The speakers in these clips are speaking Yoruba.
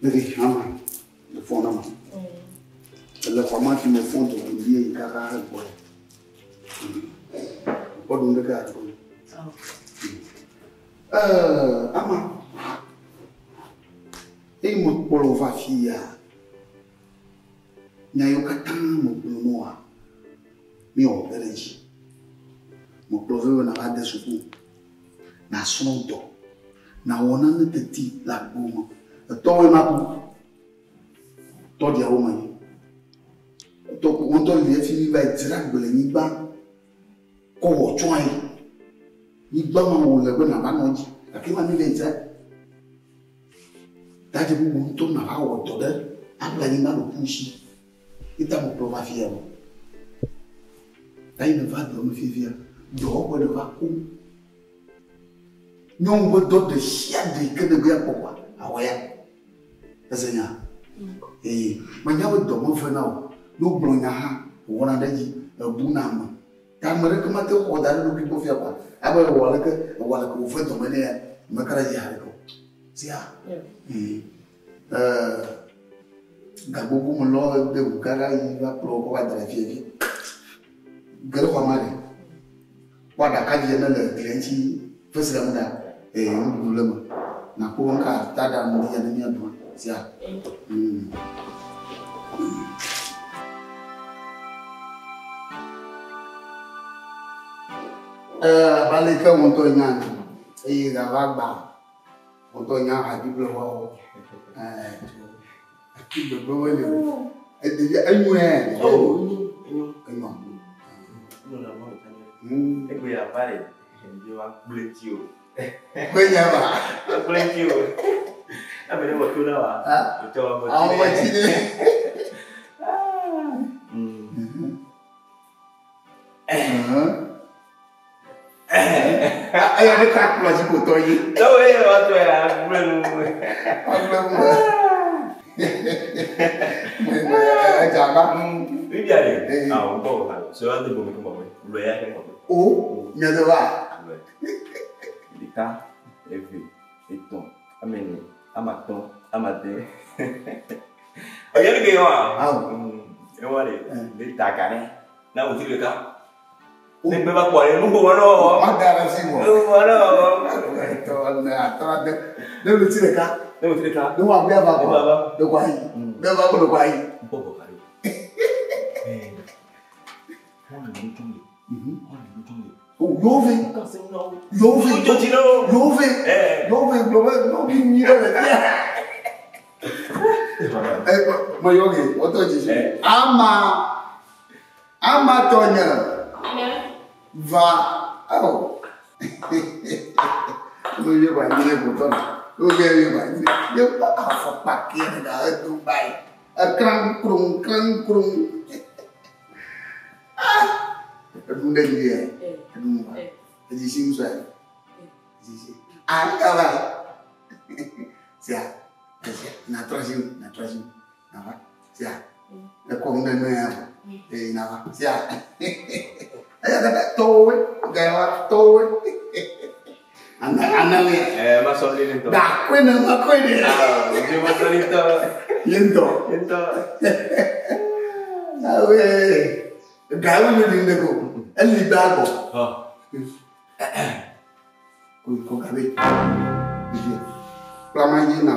Dari hama le fond ama. Le format qui me font de lier kaka boy. Pas de gars. Ama. Et mon polo va fia. Nyayo katang mo noa. Mi o bereji. Mo polo na va de suku. Na sonto. Na wona ne teti la boma. To we mapu. To dia o mani. To ko to le fi va tira gbele ni ba. Ko wo twan yi. Ni ba ma wo le na ba no ji. Akima ni le tira. Tadi bu to na ba wo to de. Abla ni na lo pushi. Ita mo prova fiero. Dai ne va do me fivia. Do ko de va ku. Nyong bo do de shia de ke de bia pokwa. Awaya. Esenya. Manya wo do mo fe na wo. No blonya ha. Wona daji bu na ma. Ka mare ke mate ko da no bi bo fia kwa. Aba wala ke wo fe do me ne ya. Makara ji ha ko. Sia. Gabobu mo lo de bukara yi va pro ko da fie. Gero kwa mare. Wa da ka je na le klienti fesira mu da ndulema. Na ko nka tada mu ya na do. Sia. Balika wonto nyana. Ga wagba. Wonto nya habible wa. The boy, and you had we are married, and you are bless you. Whenever Bless you. I mean, what you know, you told me. how much it is. I have a couple of people to you. No way, what do I Oh, never va. Dita, Evi, Eton, Ameni, Amaton, Amade. Oh, you're going on. You want it? The Takane. Now, with the car. Never quite a move on. My God, I see one. I thought they would see the car. No, with the car. No one ever the why. Never go to why. Oh, Yove, Mayogi, what do you say? Ama Tonya. Va. Oh. No, you're by me. You are for packing to buy a crank, crunk. Bunda dia. Jadi simsai. Agak. Siap. Natrasim. Nama. Siap. Lekong dan mana? Nama. Siap. Ayah kata towe, gaya towe. Anak ni. Masuk ini tu. Dah, kau nama kau ni. Dia masuk itu. Yento. Awe. Gawe ni dia ko. Ali bago. Ko kabe. Biji. Plama ni na.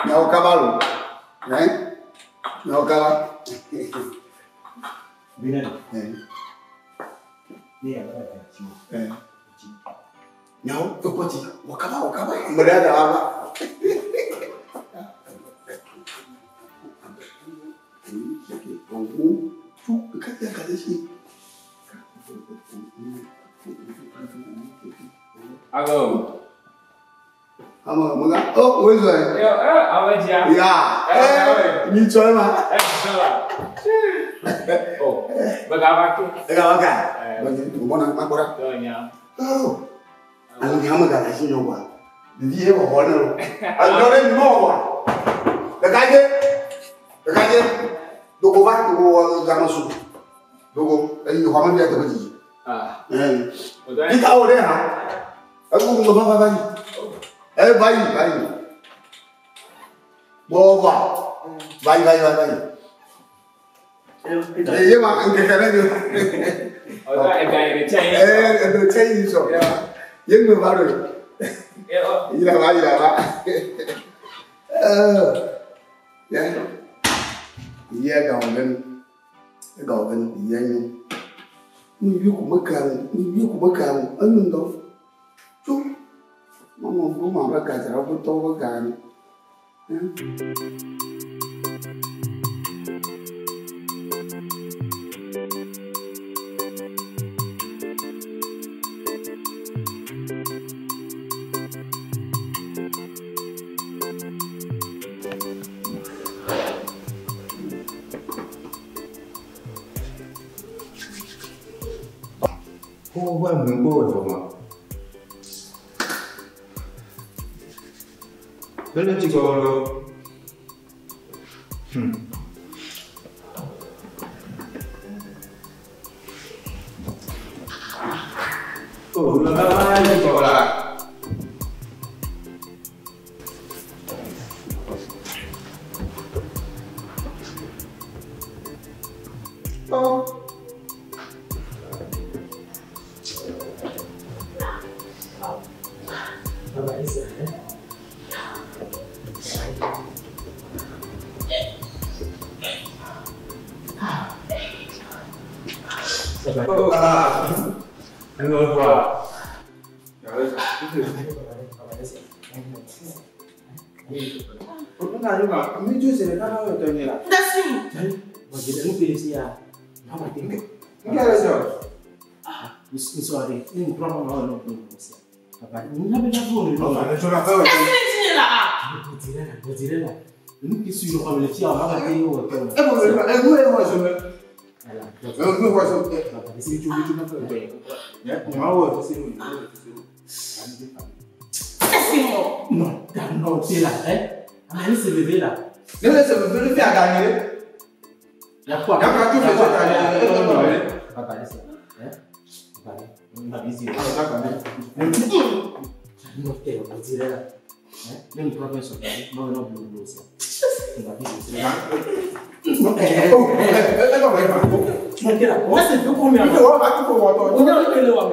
Não cavalo, né? Não cavalo. Bina. Não, eu pode. O cavalo. Mulher da água. Alo. Mga where's that? Yo, awak dia. Yeah. Ni cuy mah. Salah. Oh, bagaimana tu? Bagi mana mak orang? Tanya. Oh. Alang yang mana sih nyoba? Dia apa orang? Orang ni mau apa? Dekat Dogo vai, dogo zaman sudu. Dogo, ini kamu dia tu biji. Ah. Đi câu đấy hả? Ê, bay. Bố vào. Bay. Iya mak, ang kaya nyo. Gaya chay. Ano chay iso. Yung mo ba rin? Ila ba. Yan. Iya gawin. Iya nyo. Niyo ko magkano. Ano daw? So, mama ka sa ako to magkano. Cô quen mình cô rồi mà. Thế nên chỉ có là chỉ có là anh ơi qua Una juga, kami juga sih kan ada tu ni lah. Bagi dia pilih sia. Apa tinggal? Ni ada so. Sorry, ini kurang mau sia. Apa ini nak bela pun ni. Apa ni cuma kau? Bujira lah. Ini kisu yo kalau sia apa tinggal. Mau so. Alah. Mau so. Apa di cuma kau. Ya, mau so sini. No, dah no tila, Ini sebebe lah. Ni le sebebe le fiya gani le. Ya kuat. Yang kaki tu tadi. Apa ni sih? Apa ni? Nak busy. No te lo diré lah. Ni profesor tadi, no belum sih. Nak busy. Mungkin lah. Masih tu kau Itu aku kau waktu. Punya keluar.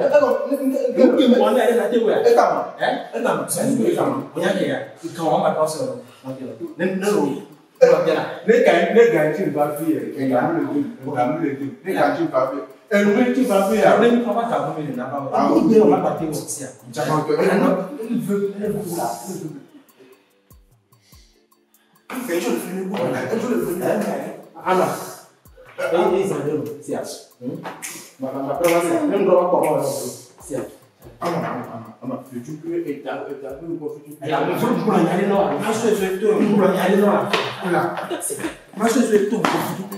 Mungkin mana ada nanti buat. Etam. Saya juga etam. Punya dia. Kau orang tak tahu. Nên nó rồi Nếu cái chim phá phi cái gắn lên nếu cái chim phá phi em biết chim phá phi à nên không bắt đầu mình làm sao anh biết là bắt đầu một xe chẳng hạn cái nó cái chỗ này nó này cái chỗ này anh à cái gì rồi xe mà tôi nói nên rồi bắt đầu xe ama fujuku eta ko fujuku ya mo fun ko nyari no ma so to ko nyari no ala ma so to ko fujuku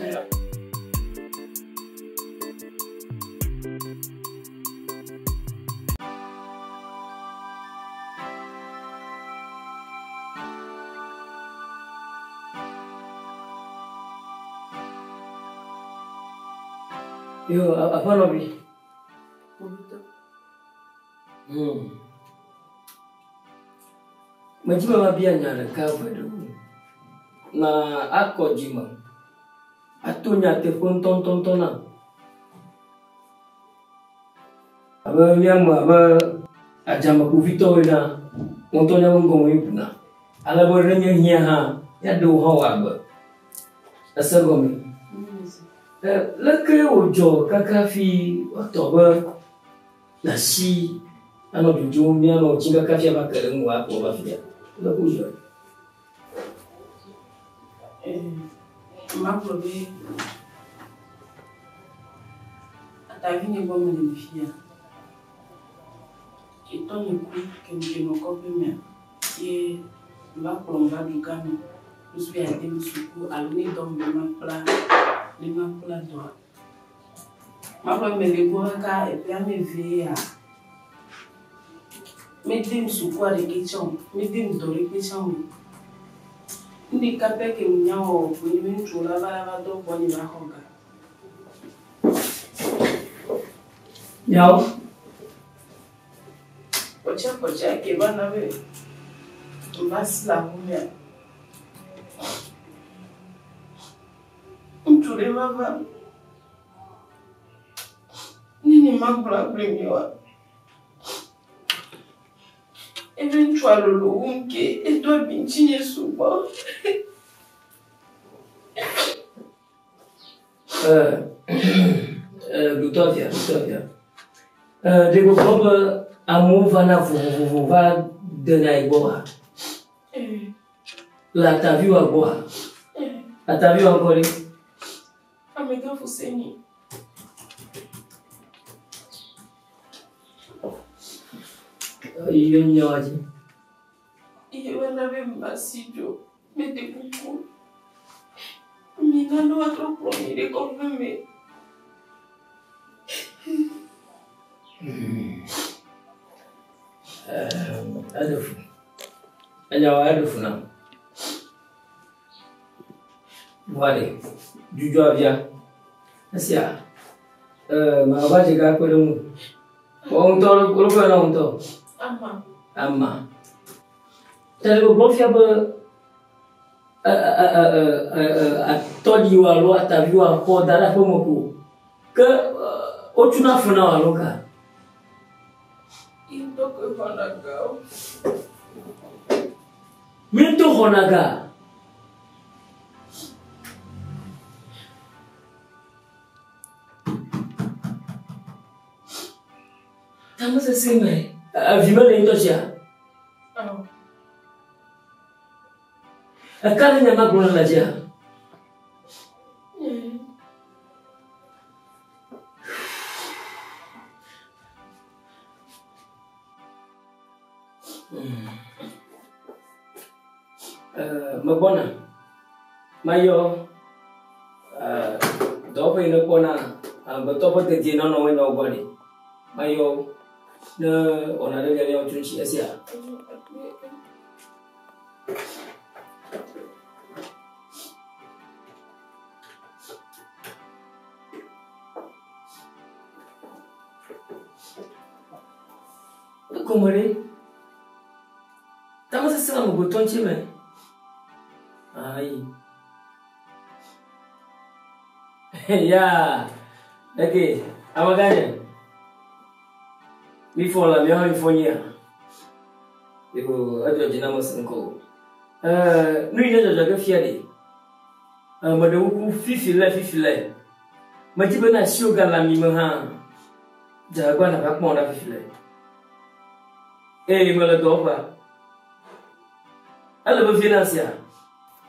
yo apa lobi Majima mabia nyala kavado na ako jima atunya telefon tontona aba nyama aba ajama ku Victoria montonya ngomong yupna ala borenya hiya ha ya do hawa ba asagomi lake ojo kakafi watoba nasi ano jujumia no chinga kafia bakalemu hapo bafia unakuja mambo be atavini bomu ni mfia itoni ku kembe mokope me ye va promba dukani usu ya dem suku aluni dom de ma do mambo me le boka e pia me via Medim suku ada kitchen, medim dori kitchen. Ndi kape ke mnyao kuni minchula bala bado kwani bahoga. Nhau. Pocha que van a ver. Más la mujer. Tu le mama. Nini mambla premiwa. Eventual lo unke e do bintinha suba. Lutovia. Dego proba amu vana va de na igboa. La ta viu agboa. La ta viu agora. Amiga Fuseni. Iyo nyawaji. Iyo na be masijo. Mete kuku. Mina no atro promire konveme. Adofu na. Wale. Juju avia. Asia. Makabaje ga kwelo mu. Onto lo kwa na onto. Ama. Tadi ko blofia ba todi walo ataviwa ko dara ko moko. Ke otuna funa walo ka. Indo ko honaga. Minto honaga. Tamo se sime. Avimele indocha. Akala nyama kuna laja. Mabona. Mayo. Dopo ino kona. Batopo te jino no wena ubani. Mayo. Na onare gani ochunchi asia. Kumare. Tamo se sala mo boton chime. Ai. Ya. Okay. Amaganya. Mi fola mi ha infonia. Iko ajo jina mo senko. Nui ne jaga fiade. Madawu ku fifile. Majibe na shoga la mi mo ha. Jagwa na ka pon na fifile. Mala dopa. Ala ba financia.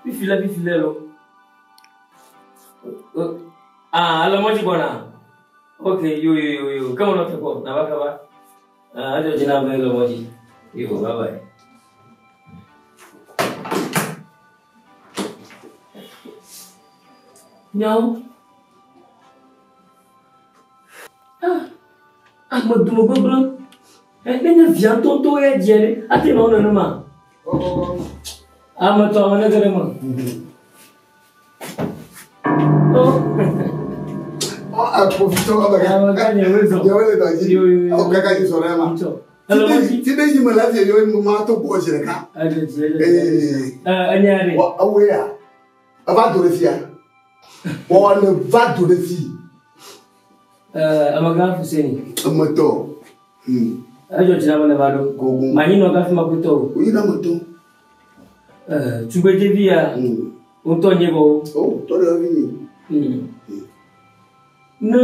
Fifile lo. Ala moji bona. Okay, yo. Kama unataka na baka ba. Ajo jina mbele moji. Yo, bye. No. Amadu mo bro. Nenya vian tonto ya jere ati no no ma. Ama to amana gare ma. Profito abaga. Yo le daji. O kaka yi sore ma. Ti de yi mala ti yo mu ma to bo jere ka. Anyare. Awe ya. Aba do refia. Wo ne va do refi. Amaga Fuseni. Amato. Ajo jina mana bado. Manino ka fima kuto. Uyina moto. Tugbeje bia. Unto nyego. Oh, to de vi. Na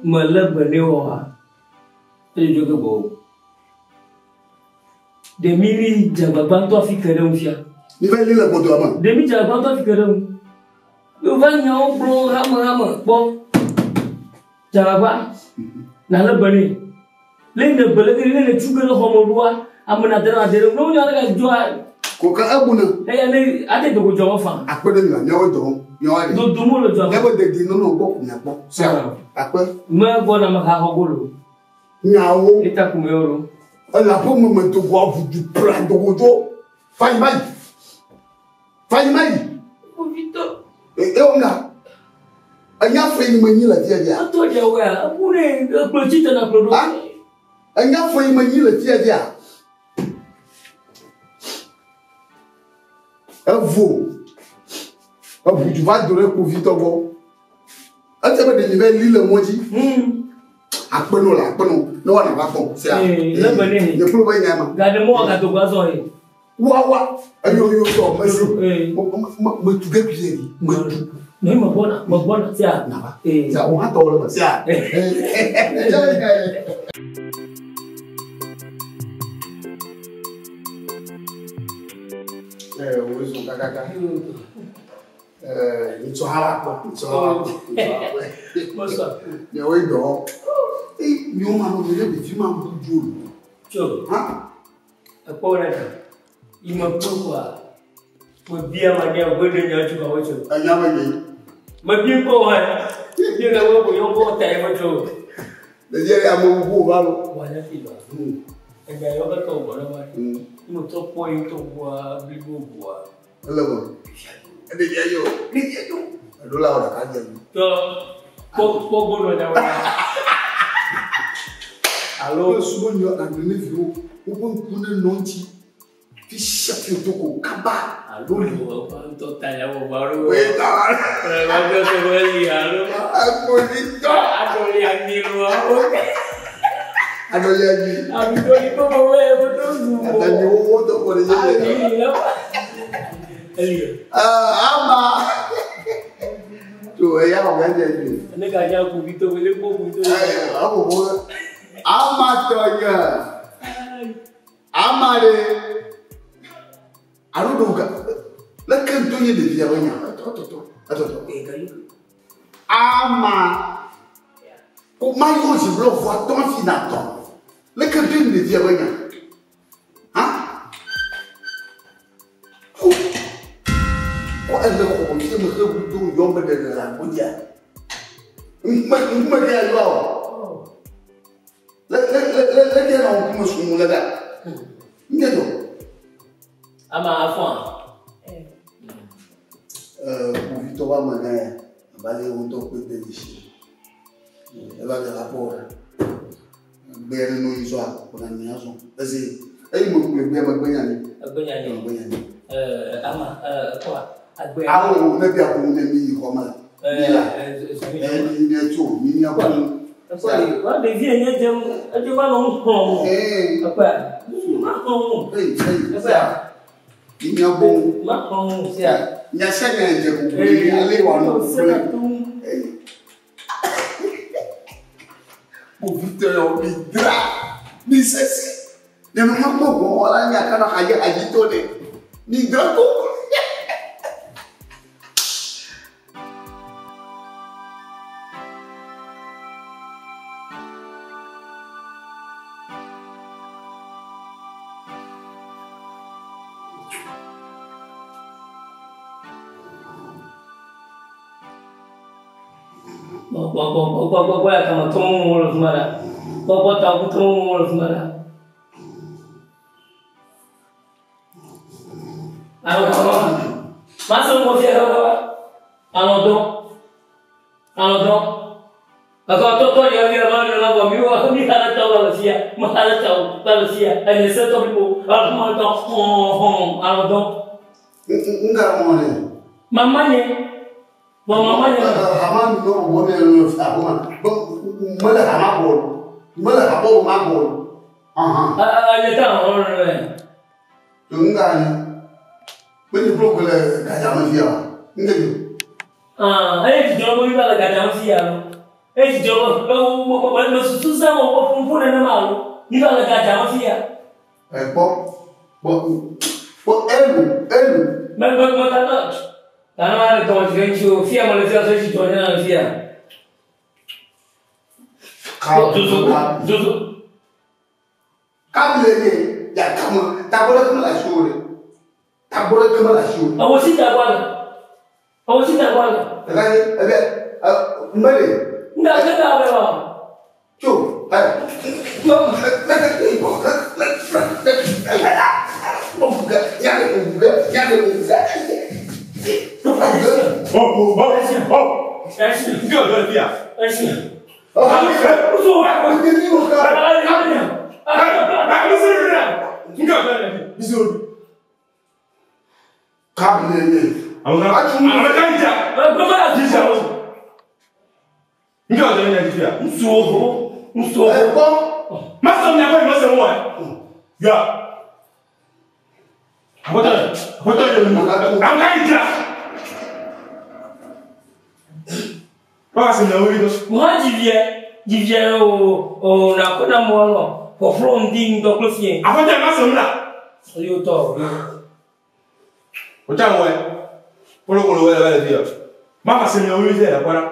malabane wa. Ajo jogo bo. De miri jababanto afikere mfia. Ni va lila boto ama. De mi jababanto afikere mu. Yo va nyao bro hama bo. Jababa. Na labane. Lende belege lende chugelo homolua amuna dera no nya daga joa ko ka abuna ne ate dogo jomo fa akpede mi la nyawo do do mo lo jomo yabo de di no gbo nya gbo se akpe ma go na maka hogolo nyawo eta kumero la po mo to go avu du plan dogo jo fai mai Ovito. Onga Anya foi manyi la dia dia. Ato dia wa, apune project na product. Anya foi manyi la dia dia. Avo. Abu tu vas donner pour vite go. Ante ba de nivel li le moji. Apeno la, apeno. No wa na ba ko. Se a. Le bane. Ye pro ba nyama. Gade mo ga to gwazo he. Wa. Ayo yo so, merci. Mo tu ga bien. Noi mabona sia. Naba. Sia o ha to le sia. O so kakaka. Ni so hala ko, ni so hala. Mosa. Ne we do. Ni o ma no le bi fi ma bu ju. Cho. Ha? Apona. Ima kwa. Mo bia ma dia gode nya chu ka wo cho. Anya ma ye. Ma bia ko wa. Bia ga wo ko yo ko ta mo cho. Le je ya mo bu ba lo. Wa na ti ba. Nga yo ka to ba ma. Mo to point to wa bigo wa. Le bo. Ade je yo. Ni je yo. Do la ora ka je. To ko bono na wa. Alors subo nyo na ne viu. O bon kune nonti. Fi chef to ko kaba. Alô, tô talhando o barulho. We ta. Vai ver se vai ir, alô. Apolito. Adorei a Nilo. Adole aji. Adorei como é, botou Adani o to ko je. Ali. Ama. Tu ya o ga je ju. Ne ga ja ku bito, ele ko bito. Abo bo. Ama to ya. Amare. Aruduga. La cantonye de via banya. Attends. Ama. O mayo je veux voir ton finaton. La cantonye de via banya. Hein? Ko elle ko on se me rebuto yombe de la bodia. Ma ya yo. La dia na ko musu mu la da. Ngedo. Ama afwan. Pour Victoire Magaya, balé on top de déchets. Elle va de rapport. Ben nous ils ont pour la maison. Vas-y. Elle me coupe bien Magbayani. Ama quoi? Ah on ne bien pour nous mis comment. Ni tout, ni a pas. Wa de vie nye dem, e ma no nko. Apa? Ma ko. Apa? Ni a bon. Ma ko sia. Nya shanya nje ku ni ale wa no. Pour Victor Bidra. Ni sesi. Ne ma mo wala nya kana haja ajito de. Ni draco. Kau akan tunggu mulut mana? Kau tahu tunggu mulut mana? Masuk mobil apa? Alodo. Agak tu yang dia baru lalu miwa ni ada tahu Malaysia, mahal tahu Malaysia. Ini satu ribu, aku mau tahu alodo. Enggak mau ni. Mamanya. Mamanya. Haman no boleh lu apa? Mana hamabol mabol. Ada tahu orang. Enggak ni. Benda perlu kena gajah manusia. Enggak tu. Ada jual beli bala gajah manusia. Jual, kalau susah mau perempuan yang malu, ni bala gajah manusia. Elu. Maka karena ada tuan jencu, via Malaysia saya si tuan yang via. Juzu. Kamu lagi, ya kamu tak boleh kemana syur. Awak tak boleh. Lagi, mari. Enggak apa. Cup. Moi, j'y viens au Nakona Mono pour prendre un ding de clofien. Avant de m'assumer là. Yo, toi. Autant, ouais. Pour le coup, le dire. Ma c'est mieux, oui, c'est là, voilà.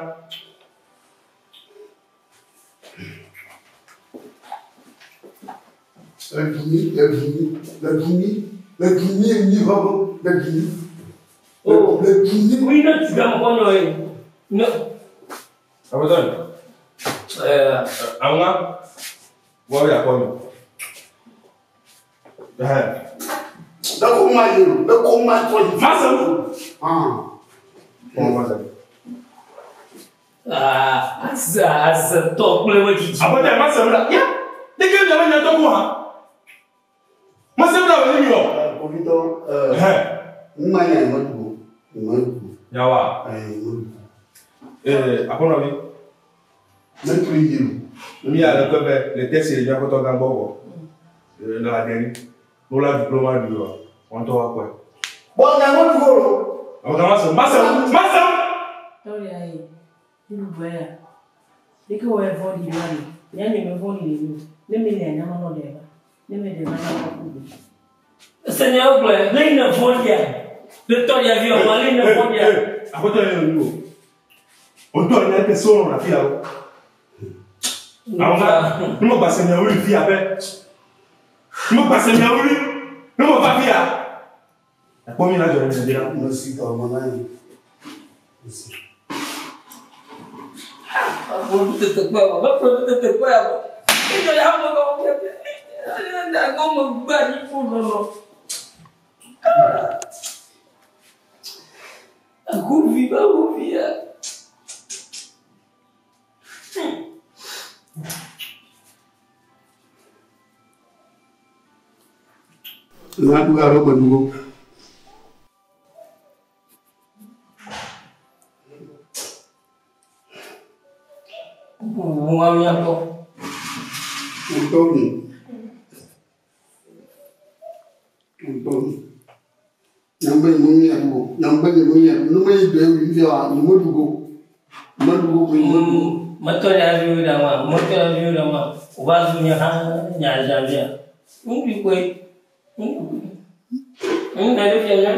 La Guinée, Oh, oui, non, tu vas me prendre. Non. Abandonne. Anga. Voilà, quoi. Le test est bien quand on a un bon. La dernière. Nous la diplôme du on te voit quoi. Bon, on a un gros. On commence. Massa. Oh, yeah. You know, they go away for the money. Then they will hold you. Let me learn. I'm not there. Let me learn. Seigneur, l'île ne vaut rien. Le temps y a vu, on va l'île ne vaut rien. Après, tu as un nouveau. On doit aller à personne, la fille là-haut. Alors, nous m'avons passé une fille après. Nous m'avons passé une fille. Nous m'avons pas fait là. Combien là, je vais dire là? Merci, merci. Aku viva, aku via. Nggak dua roba dulu. Bunga apa? Untung. Nyampe mumi aku, nyampe mumi aku. Numa itu yang dia, numa dugo. Moto ya view dama. Wazu nya. Ungi kwe. Ada dia